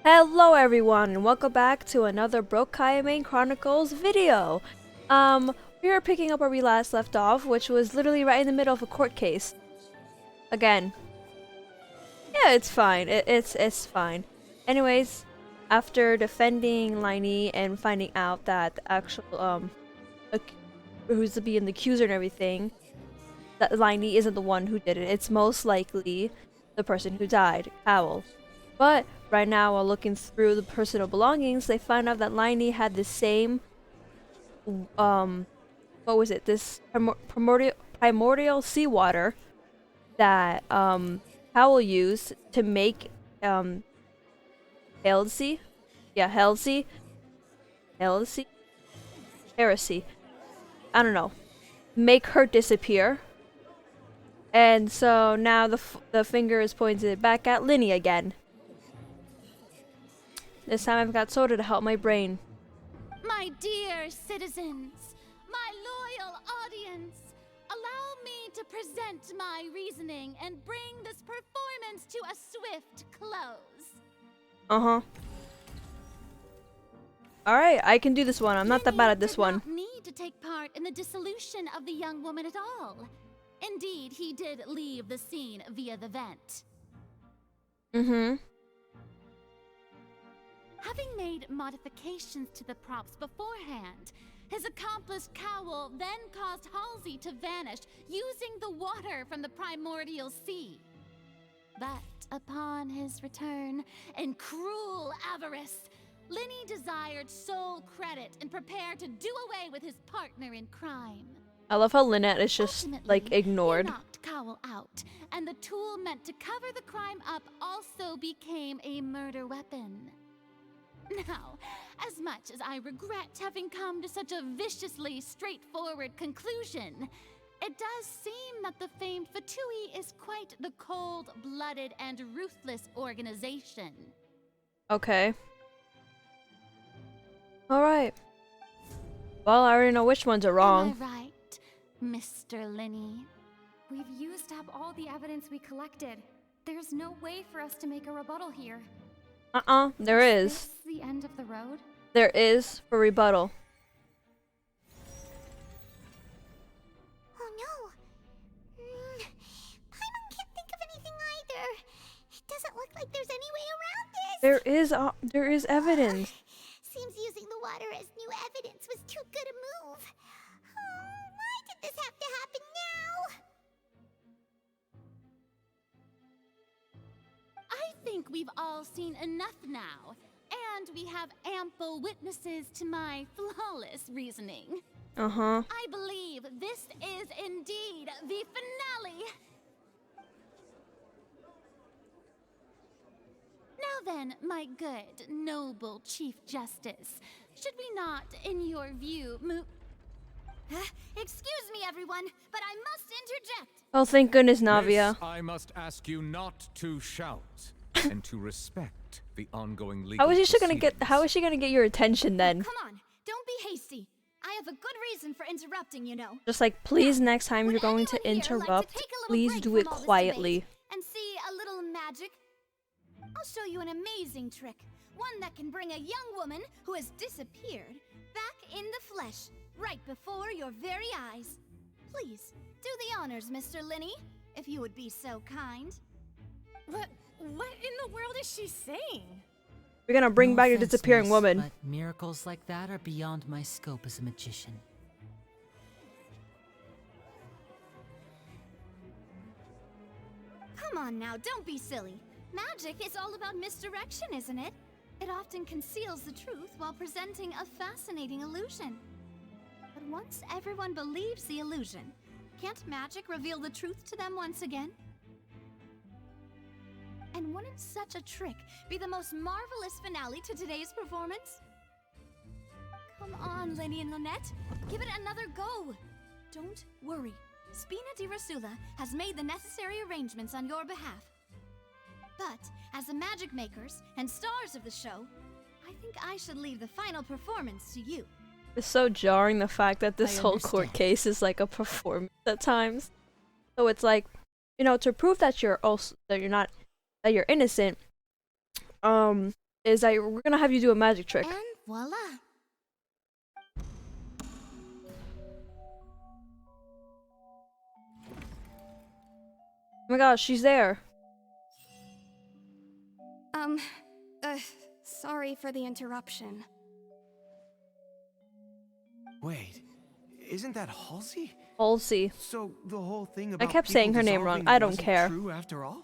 Hello everyone and welcome back to another Broke Kaeya Chronicles video. We are picking up where we last left off, which was literally right in the middle of a court case. Again. Yeah, it's fine. It's fine. Anyways, after defending Liney and finding out that the actual who's to be in the accuser and everything, that Liney isn't the one who did it. It's most likely the person who died, Howell. But right now, while looking through the personal belongings, they find out that Liney had the same, what was it? This primordial seawater that Howell used to make heresy. Yeah, heresy. I don't know. Make her disappear. And so now the finger is pointed back at Linny again. This time I've got soda to help my brain. My dear citizens, my loyal audience, allow me to present my reasoning and bring this performance to a swift close. Alright, I can do this one. I'm not that bad at this one. Did not need to take part in the dissolution of the young woman at all. Indeed, he did leave the scene via the vent. Having made modifications to the props beforehand, his accomplice Cowell then caused Halsey to vanish using the water from the primordial sea. But upon his return, in cruel avarice, Linny desired sole credit and prepared to do away with his partner in crime. I love how Lynette is just, like, ignored. He knocked Cowell out, and the tool meant to cover the crime up also became a murder weapon. Now, as much as I regret having come to such a viciously straightforward conclusion, it does seem that the famed Fatui is quite the cold-blooded and ruthless organization. Okay. Alright. Well, I already know which ones are wrong. Am I right, Mr. Linny? We've used up all the evidence we collected. There's no way for us to make a rebuttal here. There is. Is this the end of the road? There is for rebuttal. Oh no. Paimon can't think of anything either. It doesn't look like there's any way around this. There is evidence. Seems using the water as new evidence was too good a move. Oh, why did this have to happen now? I think we've all seen enough now, and we have ample witnesses to my flawless reasoning. I believe this is indeed the finale. Now then, my good, noble Chief Justice, should we not, in your view, move... Excuse me, everyone, but I must interject. Oh, thank goodness, Navia. I must ask you not to shout and to respect the ongoing legal How is she gonna proceedings. how is she gonna get your attention then? Come on, don't be hasty. I have a good reason for interrupting, you know. Just like, please, next time you're Would going to anyone here like to interrupt, take a little please break do it from all this quietly. debate and see a little magic? I'll show you an amazing trick. One that can bring a young woman who has disappeared back in the flesh, right before your very eyes. Please, do the honors, Mr. Linny, if you would be so kind. What in the world is she saying? We're gonna bring No back your offense, disappearing miss, woman. But miracles like that are beyond my scope as a magician. Come on now, don't be silly. Magic is all about misdirection, isn't it? It often conceals the truth while presenting a fascinating illusion. But once everyone believes the illusion, can't magic reveal the truth to them once again? And wouldn't such a trick be the most marvelous finale to today's performance? Come on, Lenny and Lynette. Give it another go. Don't worry. Spina di Rasula has made the necessary arrangements on your behalf. But, as the magic makers and stars of the show, I think I should leave the final performance to you. It's so jarring, the fact that this I whole court understand. case is like a performance at times. So it's like, you know, to prove that you're also that you're innocent, is that we're gonna have you do a magic trick. And voila. Oh my gosh, she's there. Sorry for the interruption. Wait, isn't that Halsey? Halsey. So the whole thing about kept people saying her name wrong. dissolving I don't wasn't care. True after all?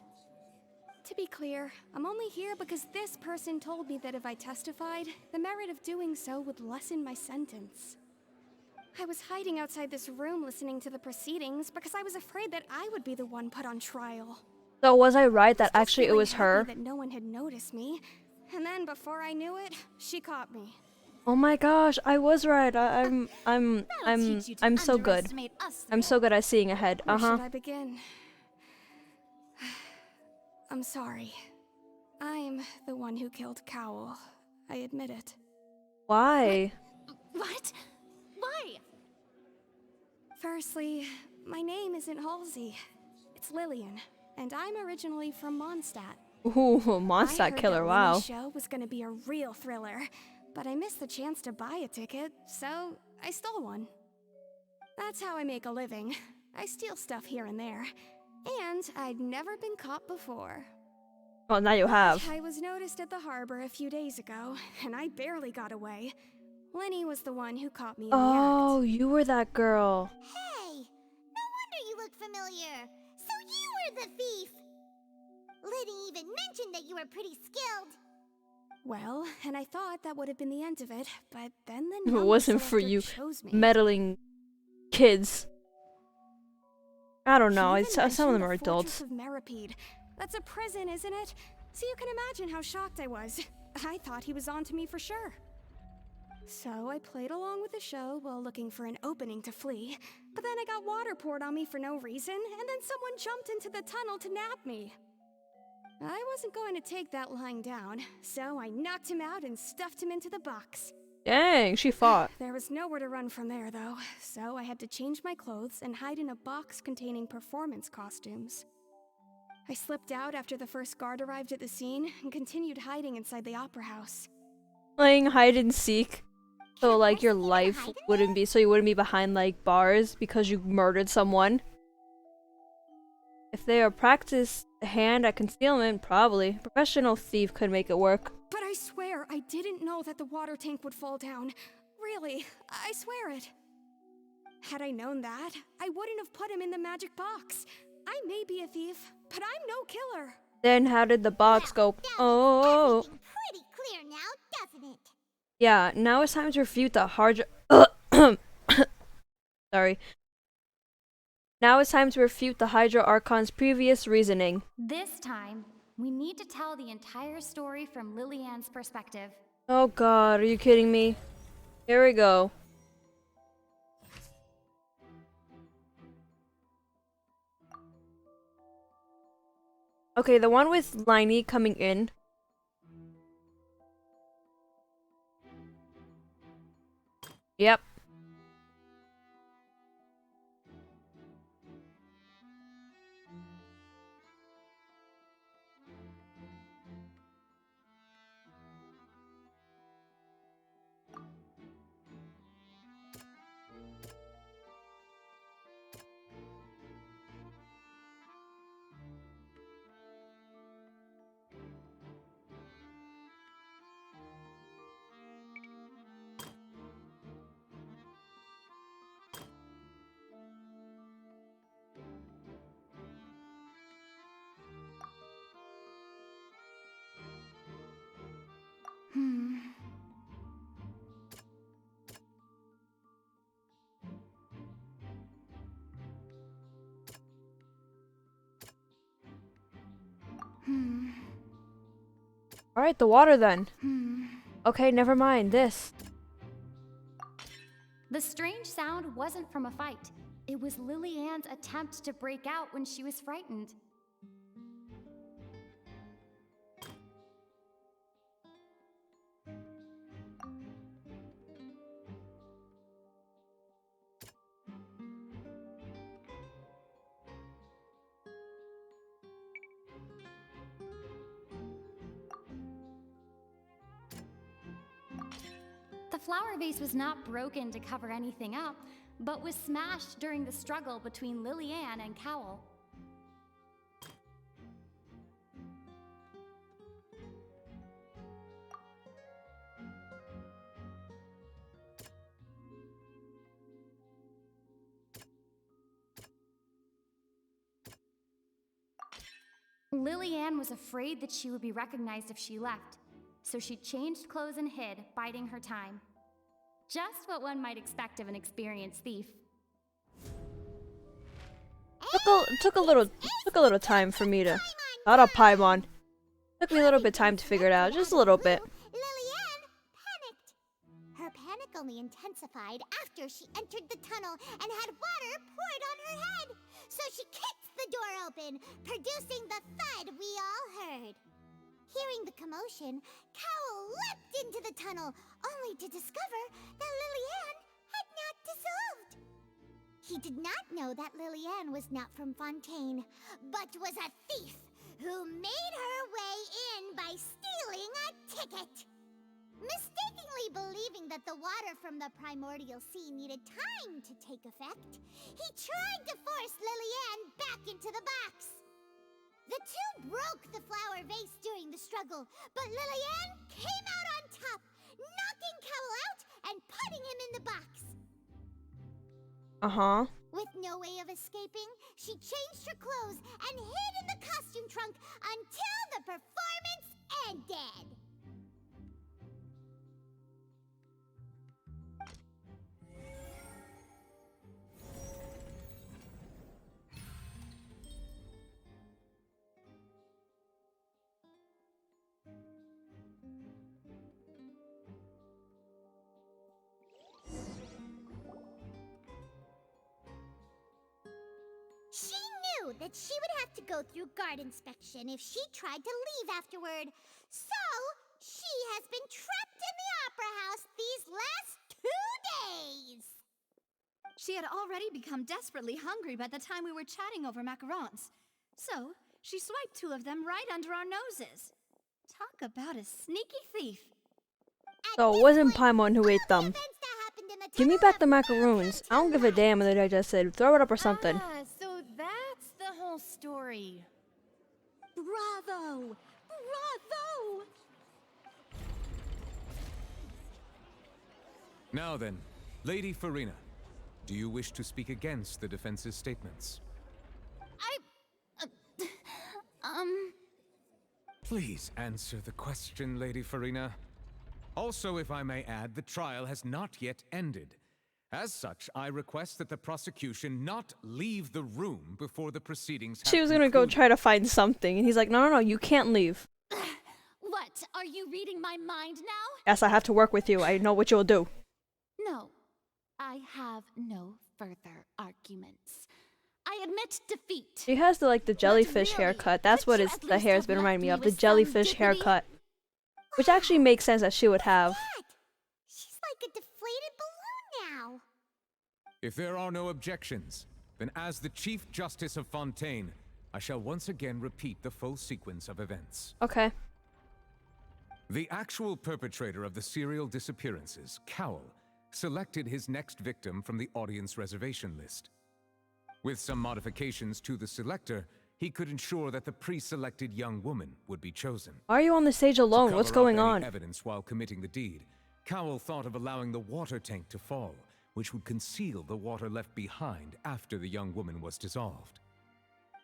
To be clear, I'm only here because this person told me that if I testified, the merit of doing so would lessen my sentence. I was hiding outside this room listening to the proceedings because I was afraid that I would be the one put on trial. So was I right that I was actually it feeling was her? happy that no one had noticed me, and then before I knew it, she caught me. Oh my gosh, I was right. I'm so good. Underestimate us, I'm so good at seeing ahead. Where Uh-huh. should I begin? I'm sorry. I'm the one who killed Cowell. I admit it. Why? What? Why? Firstly, my name isn't Halsey. It's Lillian, and I'm originally from Mondstadt. Ooh, I Mondstadt heard killer, that wow. Lenny's show was gonna be a real thriller, but I missed the chance to buy a ticket, so I stole one. That's how I make a living. I steal stuff here and there, and I'd never been caught before. Well, now you have. I was noticed at the harbor a few days ago, and I barely got away. Lenny was the one who caught me in the Oh, act. you were that girl. Hey, no wonder you look familiar. So you were the thief. Liddy even mentioned that you were pretty skilled. Well, and I thought that would have been the end of it, but then the If it number wasn't for selector you chose me. meddling kids. I don't know. He It's, even some of them mentioned are the adults. Fortress of Meripede. That's a prison, isn't it? So you can imagine how shocked I was. I thought he was on to me for sure. So I played along with the show while looking for an opening to flee. But then I got water poured on me for no reason, and then someone jumped into the tunnel to nab me. I wasn't going to take that lying down, so I knocked him out and stuffed him into the box. Dang, she fought. There was nowhere to run from there, though, so I had to change my clothes and hide in a box containing performance costumes. I slipped out after the first guard arrived at the scene and continued hiding inside the opera house. Playing hide and seek. So Can like I your see you life hide in wouldn't be, so you wouldn't be behind like bars because you murdered someone. If they are practiced hand at concealment, probably. Professional thief could make it work. But I swear I didn't know that the water tank would fall down. Really, I swear it. Had I known that, I wouldn't have put him in the magic box. I may be a thief, but I'm no killer. Then how did the box go? Oh. Everything pretty clear now, doesn't it? Yeah, now it's time to refute the hard. Sorry. Now it's time to refute the Hydra Archon's previous reasoning. This time, we need to tell the entire story from Lillian's perspective. Oh god, are you kidding me? Here we go. Okay, the one with Liney coming in. Yep. Alright, the water then. Okay, never mind this. The strange sound wasn't from a fight. It was Lillian's attempt to break out when she was frightened. The flower vase was not broken to cover anything up, but was smashed during the struggle between Lillian and Cowell. Lillian was afraid that she would be recognized if she left, so she changed clothes and hid, biding her time. Just what one might expect of an experienced thief. Took a little time for me to. Not a Paimon. Took me a little bit of time to figure it out, just a little bit. Lillian panicked. Her panic only intensified after she entered the tunnel and had water poured on her head. So she kicked the door open, producing the thud we all heard. Hearing the commotion, Cowell leapt into the tunnel, only to discover that Lillian had not dissolved. He did not know that Lillian was not from Fontaine, but was a thief who made her way in by stealing a ticket. Mistakenly believing that the water from the primordial sea needed time to take effect, he tried to force Lillian back into the box. The two broke the flower vase during the struggle, but Lillian came out on top, knocking Cowell out and putting him in the box. Uh-huh. With no way of escaping, she changed her clothes and hid in the costume trunk until the performance ended. She knew that she would have to go through guard inspection if she tried to leave afterward. So, she has been trapped in the Opera House these last 2 days. She had already become desperately hungry by the time we were chatting over macarons. So, she swiped 2 of them right under our noses. Talk about a sneaky thief. So it wasn't Paimon who ate them. Give me back the macaroons. I don't give a damn if they're digested. Throw it up or something. Ah, so that's the whole story. Bravo! Bravo! Now then, Lady Farina, do you wish to speak against the defense's statements? Please answer the question, Lady Farina. Also, if I may add, the trial has not yet ended. As such, I request that the prosecution not leave the room before the proceedings have She was gonna go concluded. try to find something, and he's like, no, you can't leave. What? Are you reading my mind now? Yes, I have to work with you. I know what you'll do. No. I have no further arguments. I admit defeat. She has the jellyfish really, haircut. That's could what you the at least hair's have been left reminding me me of. The with some jellyfish dignity? haircut. Which actually makes sense that she would have. What? She's like a deflated balloon now. If there are no objections, then as the Chief Justice of Fontaine, I shall once again repeat the full sequence of events. Okay. The actual perpetrator of the serial disappearances, Cowell, selected his next victim from the audience reservation list. With some modifications to the selector, he could ensure that the pre-selected young woman would be chosen. Why are you on the stage alone? What's To cover up going any on? evidence while committing the deed, Cowell thought of allowing the water tank to fall, which would conceal the water left behind after the young woman was dissolved.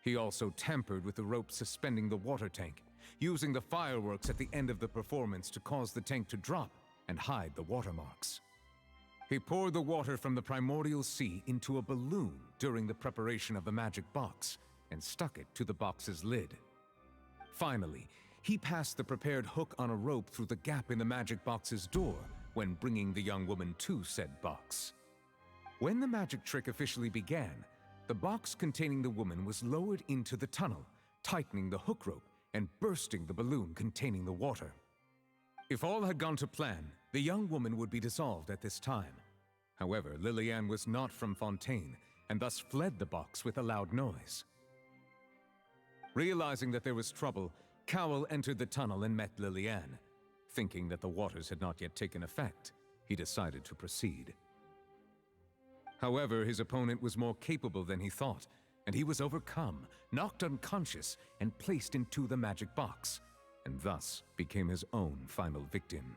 He also tampered with the rope suspending the water tank, using the fireworks at the end of the performance to cause the tank to drop and hide the watermarks. He poured the water from the primordial sea into a balloon during the preparation of the magic box and stuck it to the box's lid. Finally, he passed the prepared hook on a rope through the gap in the magic box's door when bringing the young woman to said box. When the magic trick officially began, the box containing the woman was lowered into the tunnel, tightening the hook rope and bursting the balloon containing the water. If all had gone to plan, the young woman would be dissolved at this time. However, Lillian was not from Fontaine, and thus fled the box with a loud noise. Realizing that there was trouble, Cowell entered the tunnel and met Lillian, thinking that the waters had not yet taken effect. he decided to proceed. However, his opponent was more capable than he thought, and he was overcome, knocked unconscious, and placed into the magic box, and thus became his own final victim.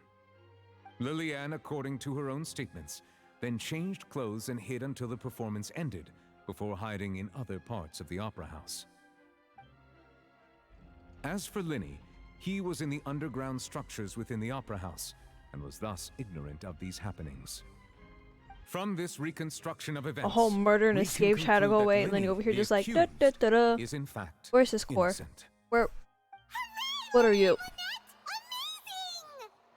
Lillian, according to her own statements, then changed clothes and hid until the performance ended, before hiding in other parts of the opera house. As for Linny, he was in the underground structures within the opera house, and was thus ignorant of these happenings. From this reconstruction of events, A whole murder and we escape can tried to go conclude that away, and then Linny, you over here the just like, accused, da da da da. is in fact Where's his core? innocent. Where? What are you?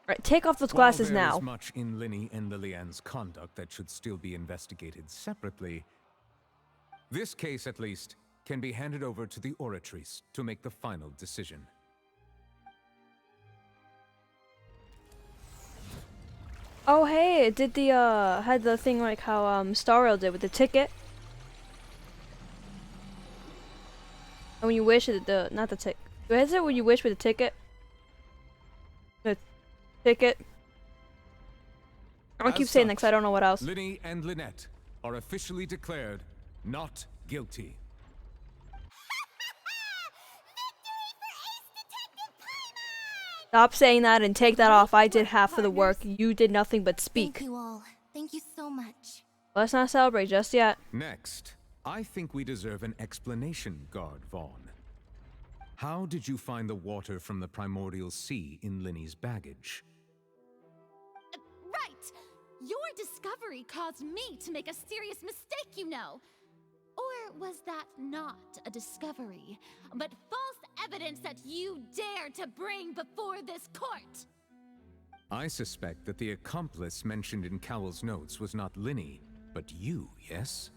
Right, take off those glasses While there now. is much in Linny and Lillian's conduct that should still be investigated separately, this case, at least, can be handed over to the Oratrice to make the final decision. Oh hey, it did the had the thing like how Star Rail did with the ticket. And when you wish it not the tick. What is it when you wish with the ticket? The ticket. I don't As keep saying that such, 'cause I don't know what else. Linny and Lynette are officially declared not guilty. Stop saying that and take that off. I did half of the work. You did nothing but speak. Thank you all. Thank you so much. Let's not celebrate just yet. Next, I think we deserve an explanation, Guard Vaughn. How did you find the water from the primordial sea in Linny's baggage? Right! Your discovery caused me to make a serious mistake, you know. Or was that not a discovery, but false evidence that you dare to bring before this court? I suspect that the accomplice mentioned in Cowell's notes was not Linny, but you, yes?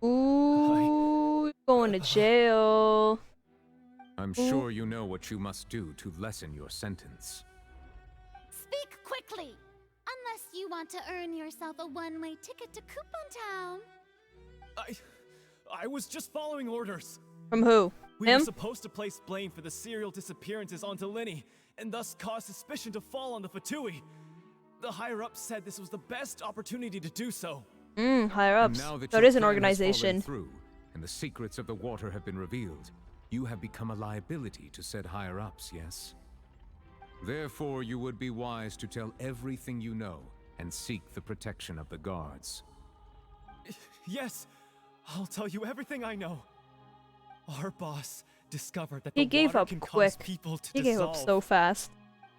Ooh, going to jail. I'm sure you know what you must do to lessen your sentence. Speak quickly! Unless you want to earn yourself a one-way ticket to Coupon Town. I was just following orders. From who? We Him? were supposed to place blame for the serial disappearances onto Linny, and thus cause suspicion to fall on the Fatui. The higher-ups said this was the best opportunity to do so. Higher And ups. now that So it your is an plan has fallen organization. through, and the secrets of the water have been revealed, you have become a liability to said higher-ups, yes? Therefore, you would be wise to tell everything you know and seek the protection of the guards. Yes, I'll tell you everything I know. Our boss discovered that He the gave water up can quick. cause people to He dissolve. gave up so fast.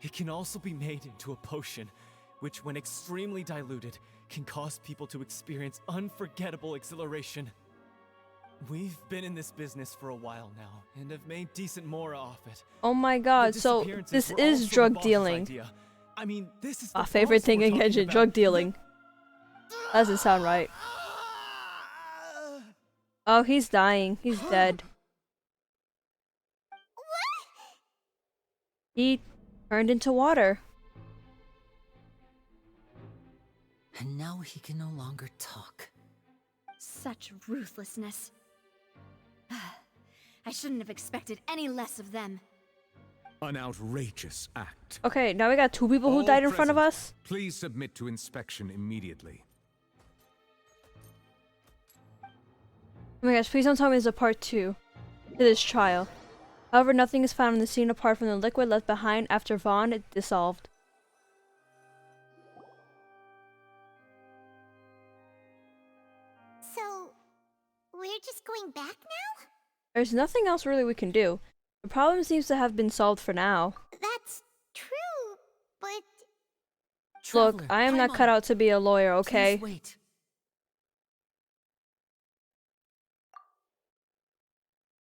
It can also be made into a potion, which when extremely diluted, can cause people to experience unforgettable exhilaration. We've been in this business for a while now, and have made decent more off it. Oh my god, The so disappearances this were is also the drug boss's dealing. idea. I mean, this is My the favorite boss thing we're in talking Genshin, about. drug dealing. Doesn't sound right. Oh, he's dying. He's dead. He turned into water. And now he can no longer talk. Such ruthlessness. I shouldn't have expected any less of them. An outrageous act. Okay, now we got two people who All died in front of present, us. Please submit to inspection immediately. Oh my gosh, please don't tell me there's a part 2 to this trial. However, nothing is found in the scene apart from the liquid left behind after Vaughn it dissolved. So, we're just going back now? There's nothing else really we can do. The problem seems to have been solved for now. That's true, but Look, Traveler, I am time not cut on. out to be a lawyer, okay? Please wait.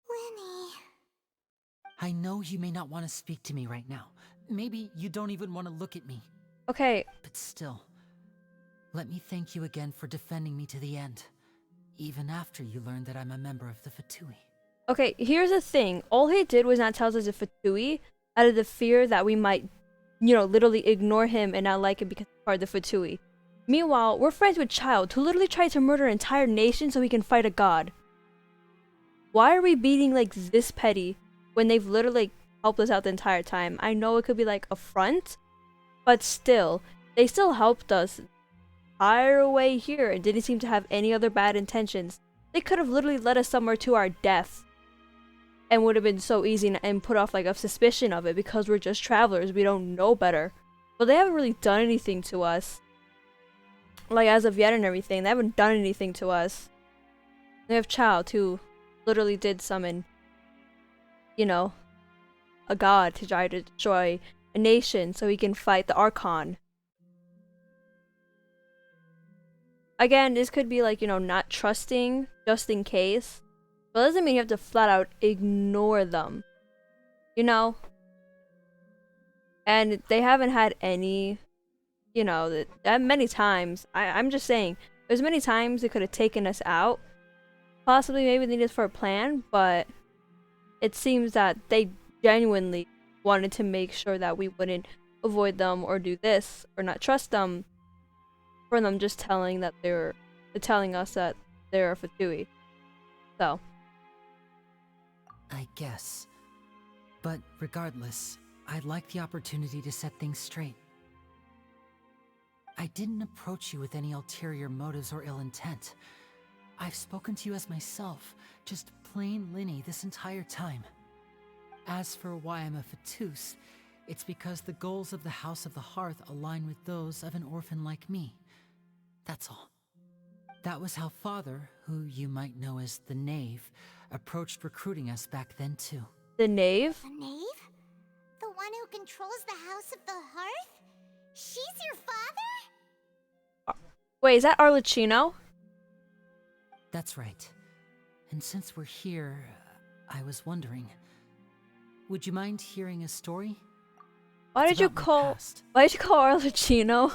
Winnie. I know you may not want to speak to me right now. Maybe you don't even want to look at me. Okay, But still, let me thank you again for defending me to the end. Even after you learned that I'm a member of the Fatui. okay, here's the thing. All he did was not tell us as a Fatui out of the fear that we might, literally ignore him and not like him because he's part of the Fatui. Meanwhile, we're friends with Child, who literally tried to murder an entire nation so he can fight a god. Why are we being like this petty when they've literally helped us out the entire time? I know it could be like a front, but still, they still helped us entire way here and didn't seem to have any other bad intentions. They could have literally led us somewhere to our death and would have been so easy and put off like a suspicion of it because we're just travelers. We don't know better. But they haven't really done anything to us. Like as of yet and everything. They haven't done anything to us. They have Child who literally did summon, you know, a god to try to destroy a nation so he can fight the Archon. Again, this could be like, you know, not trusting just in case. But it doesn't mean you have to flat out ignore them. You know? And they haven't had any, you know, that many times. I'm just saying, there's many times they could have taken us out. Possibly maybe they did this for a plan, but it seems that they genuinely wanted to make sure that we wouldn't avoid them or do this or not trust them. For them just telling us that they're a Fatui. So. I guess. But regardless, I'd like the opportunity to set things straight. I didn't approach you with any ulterior motives or ill intent. I've spoken to you as myself, just plain Linny this entire time. As for why I'm a Fatus, it's because the goals of the House of the Hearth align with those of an orphan like me. That's all. That was how Father, who you might know as the Knave, approached recruiting us back then too. The Knave? The Knave? The one who controls the House of the Hearth? She's your father? Wait, is that Arlecchino? That's right. And since we're here, I was wondering, would you mind hearing a story? Why did you call Arlecchino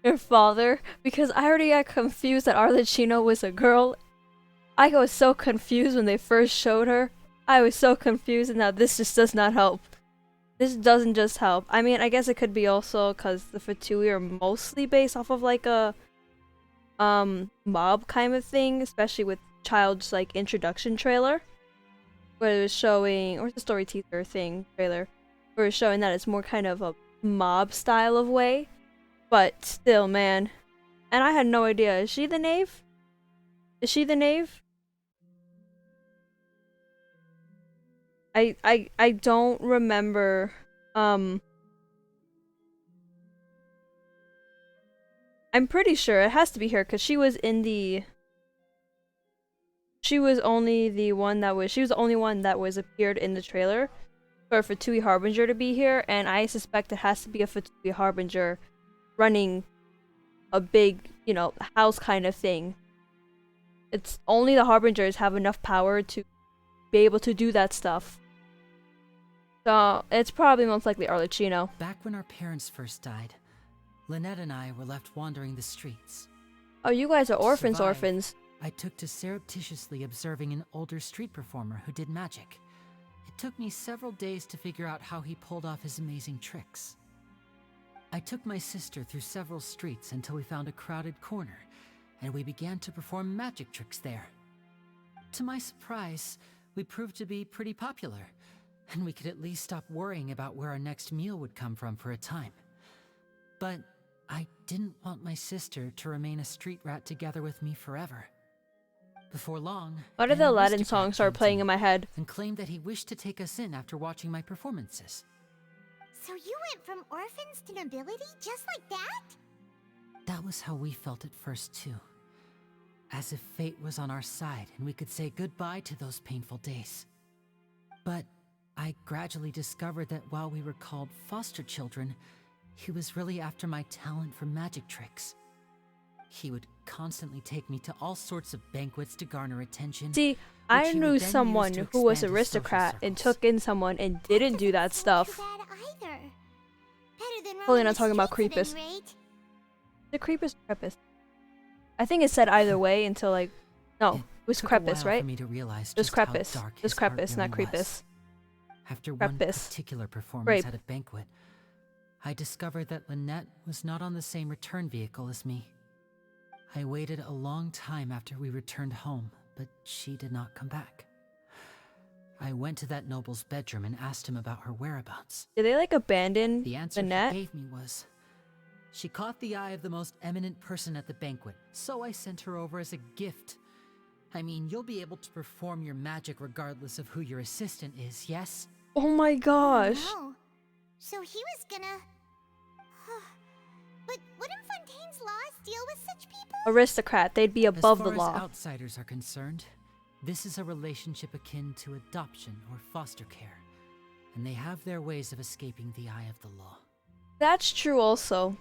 your father? Because I already got confused that Arlecchino was a girl. I was so confused when they first showed her. I was so confused, and now this just does not help. This doesn't just help. I mean, I guess it could be also because the Fatui are mostly based off of like a mob kind of thing, especially with Child's like introduction trailer, where it was showing, or the story teaser thing trailer, where it was showing that it's more kind of a mob style of way. But still, man. And I had no idea. Is she the Knave? Is she the Knave? I don't remember. I'm pretty sure it has to be her because she was in the. She was only the one that was. She was the only one that was appeared in the trailer for Fatui Harbinger to be here, and I suspect it has to be a Fatui Harbinger running a big, you know, house kind of thing. It's only the Harbingers have enough power to be able to do that stuff. So it's probably most likely Arlecchino. Back when our parents first died, Lynette and I were left wandering the streets. Oh, you guys are orphans, Survive, orphans. I took to surreptitiously observing an older street performer who did magic. It took me several days to figure out how he pulled off his amazing tricks. I took my sister through several streets until we found a crowded corner, and we began to perform magic tricks there. To my surprise, we proved to be pretty popular, and we could at least stop worrying about where our next meal would come from for a time. But I didn't want my sister to remain a street rat together with me forever. Before long, Why did the Aladdin song start playing in my head? And claimed that he wished to take us in after watching my performances. So you went from orphans to nobility just like that? That was how we felt at first too. As if fate was on our side and we could say goodbye to those painful days. But I gradually discovered that while we were called foster children, he was really after my talent for magic tricks. He would constantly take me to all sorts of banquets to garner attention. See, I knew someone who was an aristocrat and took in someone and didn't do that stuff. Totally not talking about Creepus. The Creepus or Crepus? I think it said either way until like, no, it was Crepus, right? It was Crepus. It was Crepus, not Creepus. After one particular performance at a banquet, I discovered that Lynette was not on the same return vehicle as me. I waited a long time after we returned home, but she did not come back. I went to that noble's bedroom and asked him about her whereabouts. Did they like abandon the answer Lynette? he gave me was, She caught the eye of the most eminent person at the banquet, so I sent her over as a gift. I mean, you'll be able to perform your magic regardless of who your assistant is, yes? Oh my gosh. No. So he was gonna... But wouldn't Fontaine's laws deal with such people? Aristocrat, they'd be above the As law. far as outsiders are concerned, this is a relationship akin to adoption or foster care, and they have their ways of escaping the eye of the law. That's true also.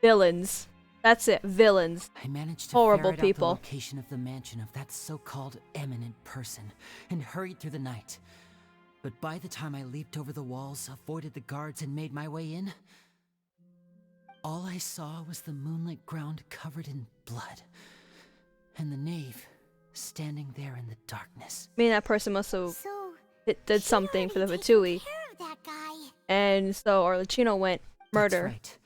Villains. That's it, villains. I managed to Horrible ferret people. out the location of the mansion of that so-called eminent person and hurried through the night. But by the time I leaped over the walls, avoided the guards, and made my way in, all I saw was the moonlit ground covered in blood, and the knave standing there in the darkness. I mean, that person must have So... did something for the she'd already Fatui. taken care of that guy. And so Arlecchino went murder. That's right.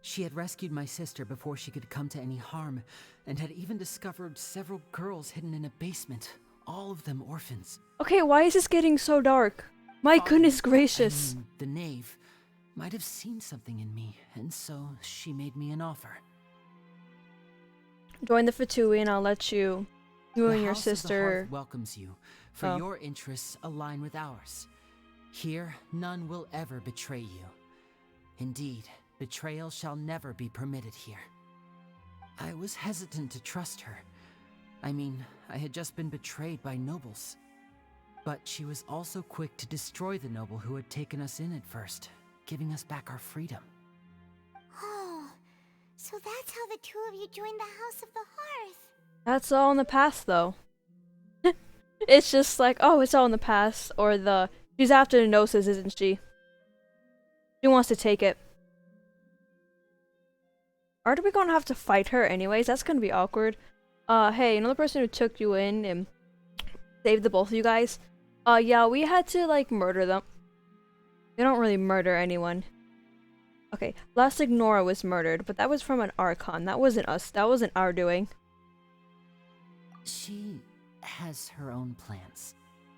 She had rescued my sister before she could come to any harm, and had even discovered several girls hidden in a basement, all of them orphans. Okay, why is this getting so dark? My goodness gracious. I mean, the knave might have seen something in me, and so she made me an offer. Join the Fatui and I'll let you and your The House of the sister... Hearth welcomes you, for Oh. your interests align with ours. Here, none will ever betray you. Indeed, betrayal shall never be permitted here. I was hesitant to trust her. I mean, I had just been betrayed by nobles. But she was also quick to destroy the noble who had taken us in at first, giving us back our freedom. Oh, so that's how the two of you joined the House of the Hearth. That's all in the past though. It's just like, oh, it's all in the past. Or the, she's after the Gnosis, isn't she? She wants to take it. Aren't we gonna have to fight her anyways? That's gonna be awkward. Hey, another person who took you in and saved the both of you guys. Yeah, we had to, like, murder them. We don't really murder anyone. Okay, Last Ignora was murdered, but that was from an Archon. That wasn't us. That wasn't our doing. She has her own plans.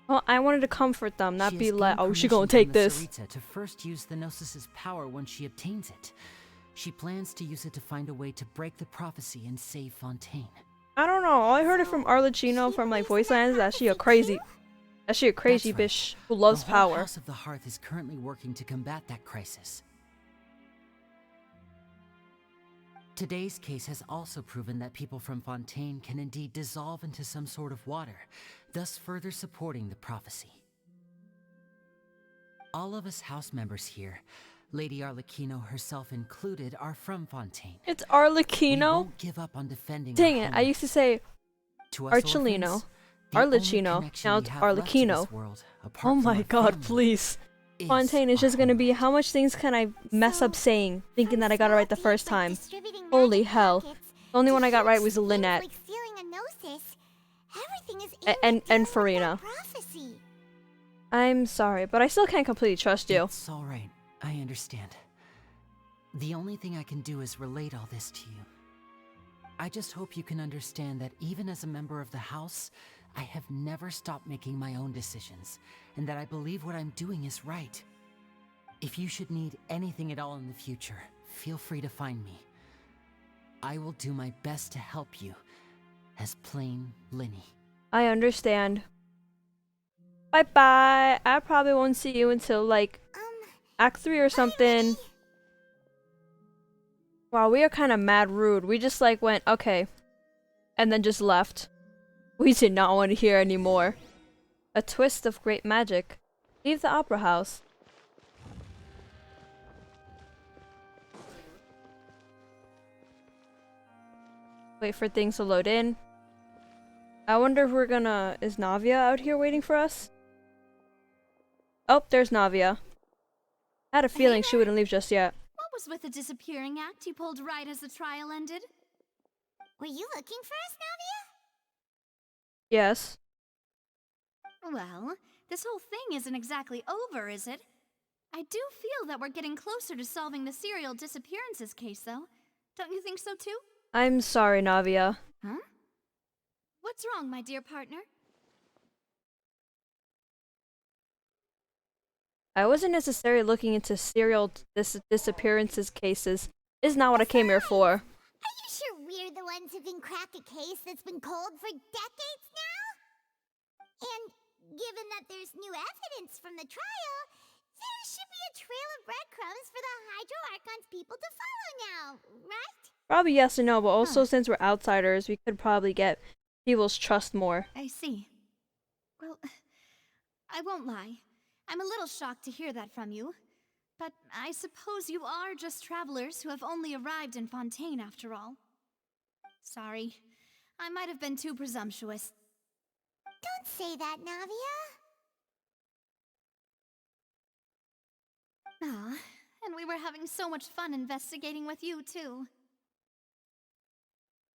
Well, I wanted to comfort them, not She be has like, gained oh, she permission gonna take from the this. Sarita to first use the Gnosis' power when she obtains it. She plans to use it to find a way to break the prophecy and save Fontaine. I don't know. All I heard it from Arlecchino from like voice lines that she a crazy, That's right. bitch who loves The whole power. House of the Hearth is currently working to combat that crisis. Today's case has also proven that people from Fontaine can indeed dissolve into some sort of water, thus further supporting the prophecy. All of us house members here, Lady Arlecchino herself included, are from Fontaine. It's We Arlecchino. won't give up on defending Dang our it! I home. used to say To us Archelino, orphans, the only Arlecchino. connection Now we it's have left to Arlecchino. this world, apart Oh from my our god, family, please. is Fontaine is our just gonna home. be how much things can I mess up saying, thinking that I got it right the first time. Distributing Holy magic hell. packets The only to one I got right was huge things Lynette. like stealing a Gnosis. Everything is And aimed at dealing with Farina. that prophecy. I'm sorry, but I still can't completely trust you. It's all right. I understand. The only thing I can do is relate all this to you. I just hope you can understand that even as a member of the house, I have never stopped making my own decisions, and that I believe what I'm doing is right. If you should need anything at all in the future, feel free to find me. I will do my best to help you, as plain Linny. I understand. Bye bye. I probably won't see you until like Act 3 or something. Wow, we are kind of mad rude. We just like went, okay. And then just left. We did not want to hear anymore. A twist of great magic. Leave the opera house. Wait for things to load in. I wonder if we're gonna... Is Navia out here waiting for us? Oh, there's Navia. I had a feeling she wouldn't leave just yet. What was with the disappearing act you pulled right as the trial ended? Were you looking for us, Navia? Yes. Well, this whole thing isn't exactly over, is it? I do feel that we're getting closer to solving the serial disappearances case, though. Don't you think so, too? I'm sorry, Navia. Huh? What's wrong, my dear partner? I wasn't necessarily looking into serial disappearances cases. This is not what I came here for. Are you sure we're the ones who can crack a case that's been cold for decades now? And given that there's new evidence from the trial, there should be a trail of breadcrumbs for the Hydro Archon's people to follow now, right? Probably yes and no, but also since we're outsiders, we could probably get people's trust more. I see. Well, I won't lie. I'm a little shocked to hear that from you. But I suppose you are just travelers who have only arrived in Fontaine after all. Sorry. I might have been too presumptuous. Don't say that, Navia. Ah, and we were having so much fun investigating with you, too.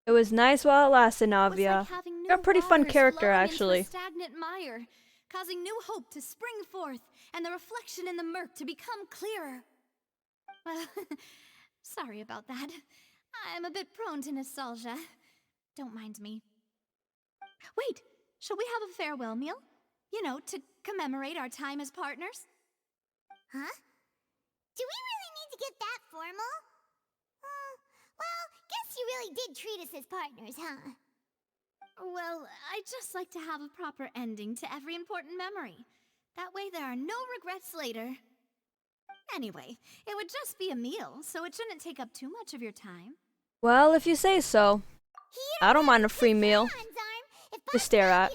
It was nice while it lasted, It was Navia. like having You're a new pretty fun waters character, flowing into actually. a stagnant mire, causing new hope to spring forth, and the reflection in the murk to become clearer. Well, sorry about that. I'm a bit prone to nostalgia. Don't mind me. Wait, shall we have a farewell meal? You know, to commemorate our time as partners? Huh? Do we really need to get that formal? Well, guess you really did treat us as partners, huh? Well, I'd just like to have a proper ending to every important memory. That way there are no regrets later. Anyway, it would just be a meal, so it shouldn't take up too much of your time. Well, if you say so. I don't mind a free meal to stare at.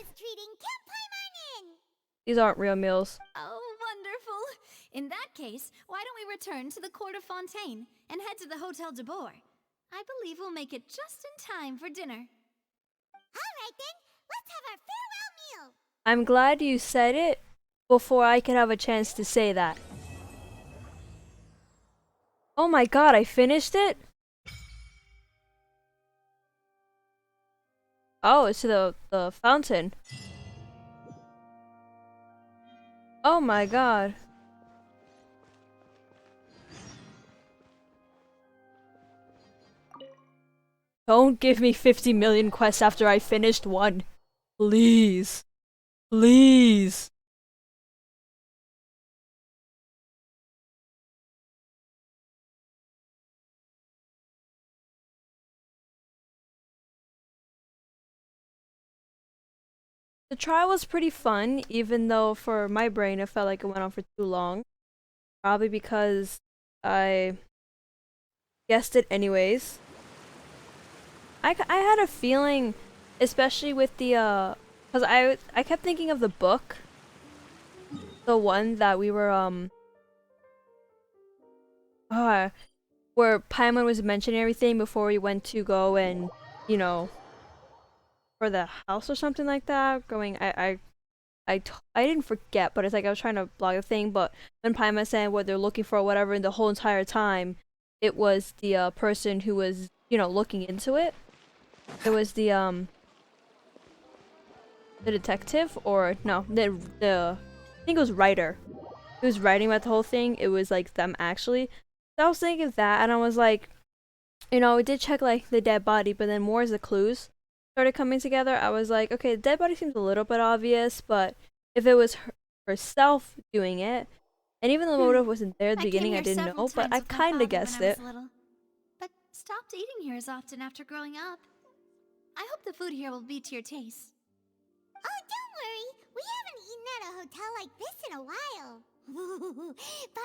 These aren't real meals. Oh, wonderful! In that case, why don't we return to the court of Fontaine and head to the Hotel de Boer? I believe we'll make it just in time for dinner. Alright then, let's have our farewell meal! I'm glad you said it before I could have a chance to say that. Oh my god, I finished it? Oh, it's the fountain. Oh my god. Don't give me 50 million quests after I finished one. Please. Please. The trial was pretty fun, even though for my brain it felt like it went on for too long. Probably because I guessed it anyways. I had a feeling, especially with the, because I kept thinking of the book. The one that we were, where Paimon was mentioning everything before we went to go and, you know, for the house or something like that. Going, I didn't forget, but it's like I was trying to blog the thing, but when Paimon said what they're looking for or whatever, in the whole entire time, it was the person who was, you know, looking into it. It was the detective, or no, the I think it was writer. Who was writing about the whole thing. It was like them actually. So I was thinking of that, and I was like, you know, we did check like the dead body, but then more as the clues started coming together. I was like, okay, the dead body seems a little bit obvious, but if it was herself doing it, and even the motive wasn't there at the beginning, I didn't know, but I kind of guessed it. But stopped eating here as often after growing up. I hope the food here will be to your taste. Oh, don't worry. We haven't eaten at a hotel like this in a while.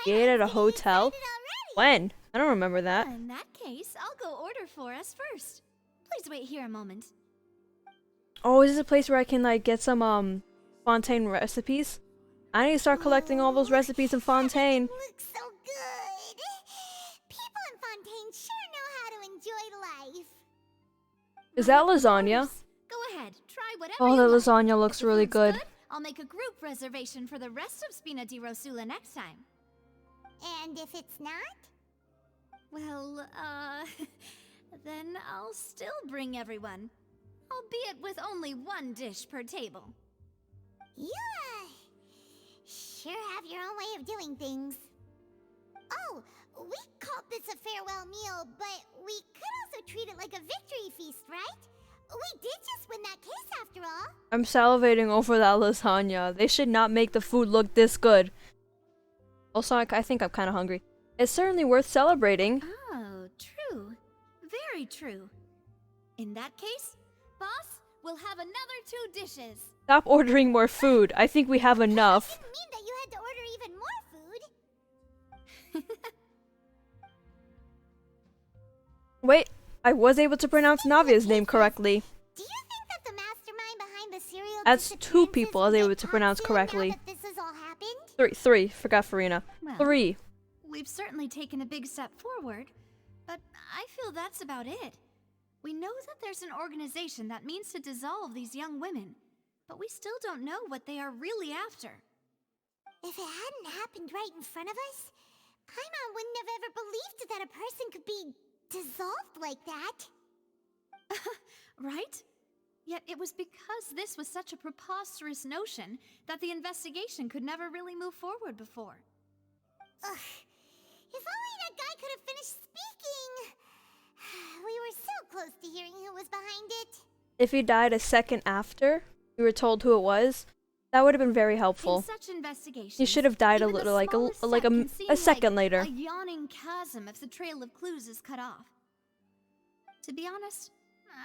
You ate at a hotel? When? I don't remember that. In that case, I'll go order for us first. Please wait here a moment. Oh, is this a place where I can like get some Fontaine recipes? I need to start collecting all those recipes in Fontaine. Looks so good. People in Fontaine sure know how to enjoy life. Is that lasagna? Go ahead, try whatever Oh, you the like. lasagna looks If the really food's good. I'll make a group reservation for the rest of Spina di Rosula next time. And if it's not? Well, then I'll still bring everyone. Albeit with only one dish per table. You, sure have your own way of doing things. Oh, we called this a farewell meal, but we could also treat it like a victory feast, right? We did just win that case after all. I'm salivating over that lasagna. They should not make the food look this good. Also, I think I'm kind of hungry. It's certainly worth celebrating. Oh, true. Very true. In that case, boss, we'll have another 2 dishes. Stop ordering more food. I think we have enough. Didn't mean that you had to order even more food. Wait, I was able to pronounce Navia's name correctly. Do you think that the mastermind behind the serial That's 2 disappearances people I was will able get to caught pronounce soon correctly. Now that this has all happened? Three. Forgot Farina. Well, 3. We've certainly taken a big step forward, but I feel that's about it. We know that there's an organization that means to dissolve these young women, but we still don't know what they are really after. If it hadn't happened right in front of us, Paimon wouldn't have ever believed that a person could be dissolved like that. Right? Yet it was because this was such a preposterous notion that the investigation could never really move forward before. Ugh. If only that guy could have finished speaking. We were so close to hearing who was behind it. If he died a second after we were told who it was, that would have been very helpful. In such investigations, He should have died a even the little, like smallest a step can seem second like later. A yawning chasm if the trail of clues is cut off. To be honest,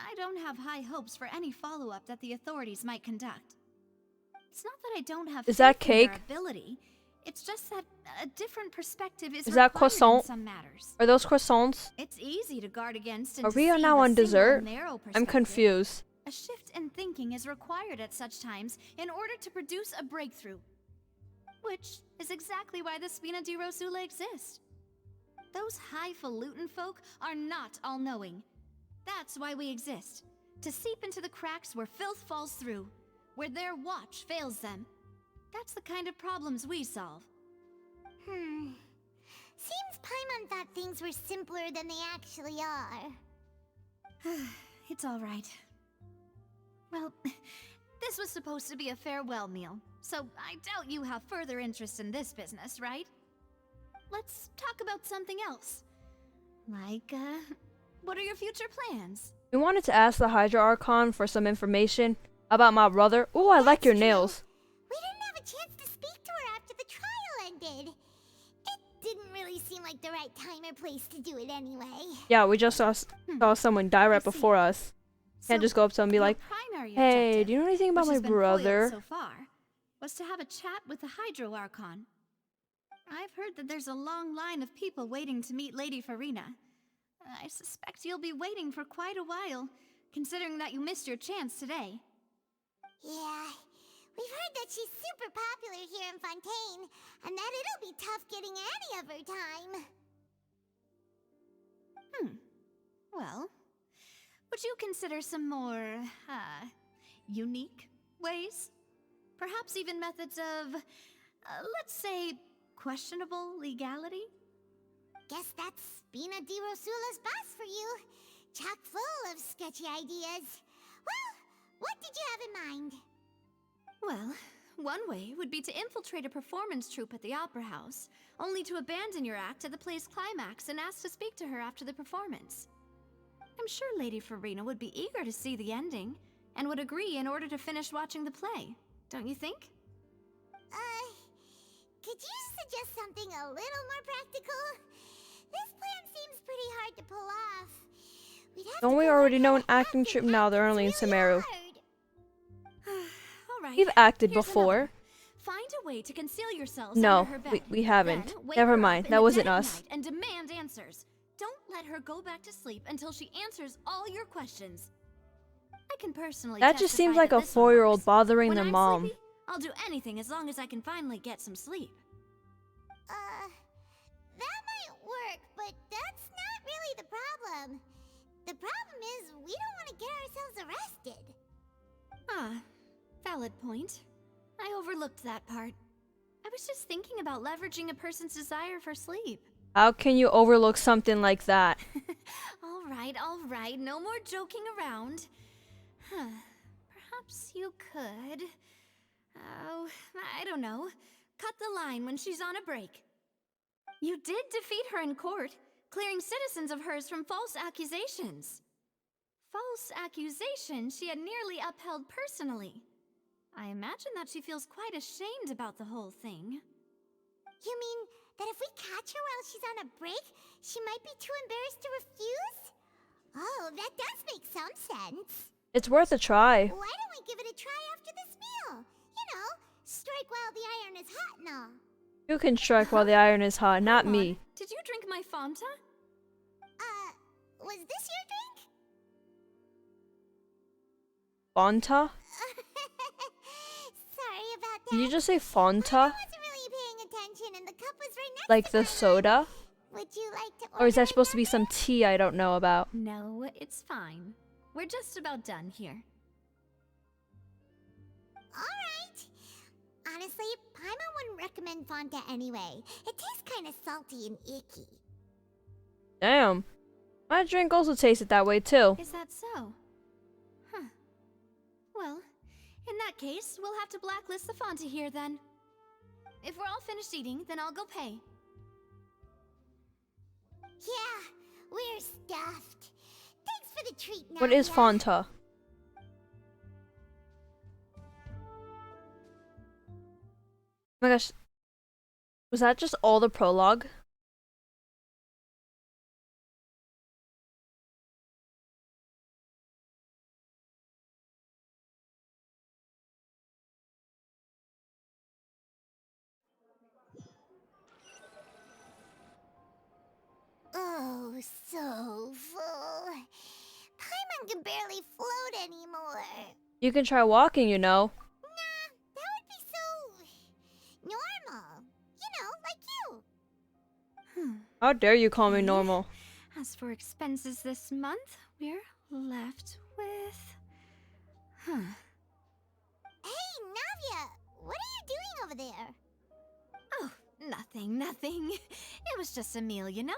I don't have high hopes for any follow-up that the authorities might conduct. It's not that I don't have Is faith that in their cake? ability. It's just that a different perspective is that required croissant? in some matters. Are those croissants? It's easy to guard against and Are we deceive now a on single dessert? narrow I'm perspective. confused. A shift in thinking is required at such times in order to produce a breakthrough. Which is exactly why the Spina di Rosula exist. Those highfalutin folk are not all-knowing. That's why we exist. To seep into the cracks where filth falls through. Where their watch fails them. That's the kind of problems we solve. Seems Paimon thought things were simpler than they actually are. It's all right. Well, this was supposed to be a farewell meal, so I doubt you have further interest in this business, right? Let's talk about something else. Like, what are your future plans? We wanted to ask the Hydra Archon for some information about my brother. Ooh, I like your That's true. nails. We didn't have a chance to speak to her after the trial ended. It didn't really seem like the right time or place to do it anyway. Yeah, we just saw someone die right I see. before us. Can't just go up to him and be your like, primary hey, objective, do you know anything about which my has been foiled brother? so far, was to have a chat with the Hydro Archon. I've heard that there's a long line of people waiting to meet Lady Farina. I suspect you'll be waiting for quite a while, considering that you missed your chance today. Yeah, we've heard that she's super popular here in Fontaine, and that it'll be tough getting any of her time. Well, would you consider some more, unique ways? Perhaps even methods of, let's say, questionable legality? Guess that's Spina di Rosula's boss for you. Chock full of sketchy ideas. Well, what did you have in mind? Well, one way would be to infiltrate a performance troupe at the Opera House, only to abandon your act at the play's climax and ask to speak to her after the performance. I'm sure Lady Farina would be eager to see the ending, and would agree in order to finish watching the play, don't you think? Could you suggest something a little more practical? This plan seems pretty hard to pull off. We'd have Don't to we go already on know how an to acting act troupe and now? act They're is only in really Sumeru. hard. All right. We've acted here's before. another. Find a way to conceal yourselves No, under her bed. we haven't. Then wake Never her mind, up in that the wasn't dead of us. night and demand answers. Don't let her go back to sleep until she answers all your questions. I can personally That just seems testify like that a this one 4-year-old works. bothering When their I'm mom. sleepy, I'll do anything as long as I can finally get some sleep. That might work, but that's not really the problem. The problem is we don't want to get ourselves arrested. Valid point. I overlooked that part. I was just thinking about leveraging a person's desire for sleep. How can you overlook something like that? All right, no more joking around. Perhaps you could... Oh, I don't know. Cut the line when she's on a break. You did defeat her in court, clearing citizens of hers from false accusations. False accusations she had nearly upheld personally. I imagine that she feels quite ashamed about the whole thing. You mean that if we catch her while she's on a break, she might be too embarrassed to refuse? Oh, that does make some sense. It's worth a try. Why don't we give it a try after this meal? You know, strike while the iron is hot and all. You can strike while the iron is hot, not Hold on. me. Did you drink my Fanta? Was this your drink? Fanta? Sorry about that. Did you just say I Fanta? wasn't really paying attention and the cup was right next Like to the my soda? mouth. Would you like to Or is that order supposed to be some another? tea I don't know about? No, it's fine. We're just about done here. Alright. Honestly, Paimon wouldn't recommend Fanta anyway. It tastes kind of salty and icky. Damn. My drink also tasted that way too. Is that so? Huh. Well, in that case, we'll have to blacklist the Fanta here then. If we're all finished eating, then I'll go pay. Yeah, we're stuffed. Thanks for the treat, Navia. What is Fanta? Oh my gosh. Was that just all the prologue? Oh, so full. Paimon can barely float anymore. You can try walking, you know. Nah, that would be so normal. You know, like you. How dare you call me normal? As for expenses this month, we're left with... Huh. Hey, Navia, what are you doing over there? Oh, nothing. It was just a meal, you know?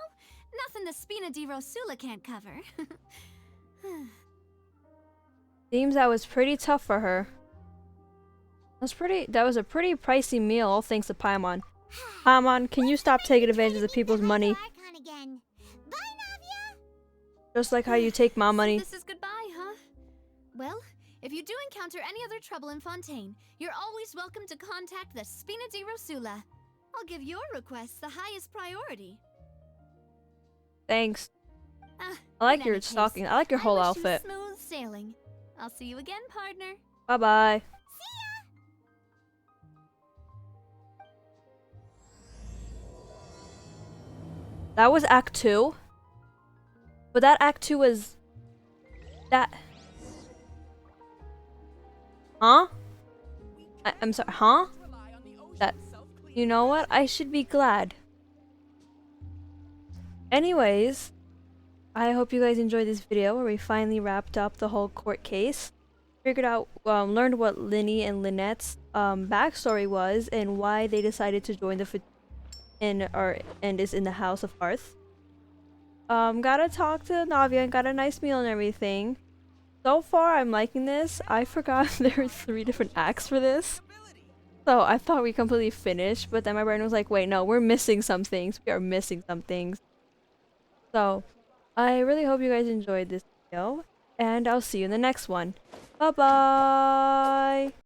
Nothing the Spina di Rosula can't cover. Seems that was pretty tough for her. That was a pretty pricey meal, all thanks to Paimon. Paimon, can you stop taking advantage of people's money? Archon again. Bye, Navia. Just like how you take my money. This is goodbye, huh? Well, if you do encounter any other trouble in Fontaine, you're always welcome to contact the Spina di Rosula. I'll give your request the highest priority. Thanks. Ah, I like in your any case, stocking. I like your whole wish you outfit. Smooth sailing. I'll see you again, partner. Bye bye. That was Act 2. But that Act 2 was... That... Huh? I'm sorry, huh? That... You know what? I should be glad. Anyways, I hope you guys enjoyed this video where we finally wrapped up the whole court case. Figured out, learned what Linny and Lynette's backstory was and why they decided to join the and is in the House of Hearth. Got to talk to Navia and got a nice meal and everything. So far, I'm liking this. I forgot there were 3 different acts for this. So I thought we completely finished, but then my brain was like, wait, no, we're missing some things. We are missing some things. So, I really hope you guys enjoyed this video, and I'll see you in the next one. Bye-bye!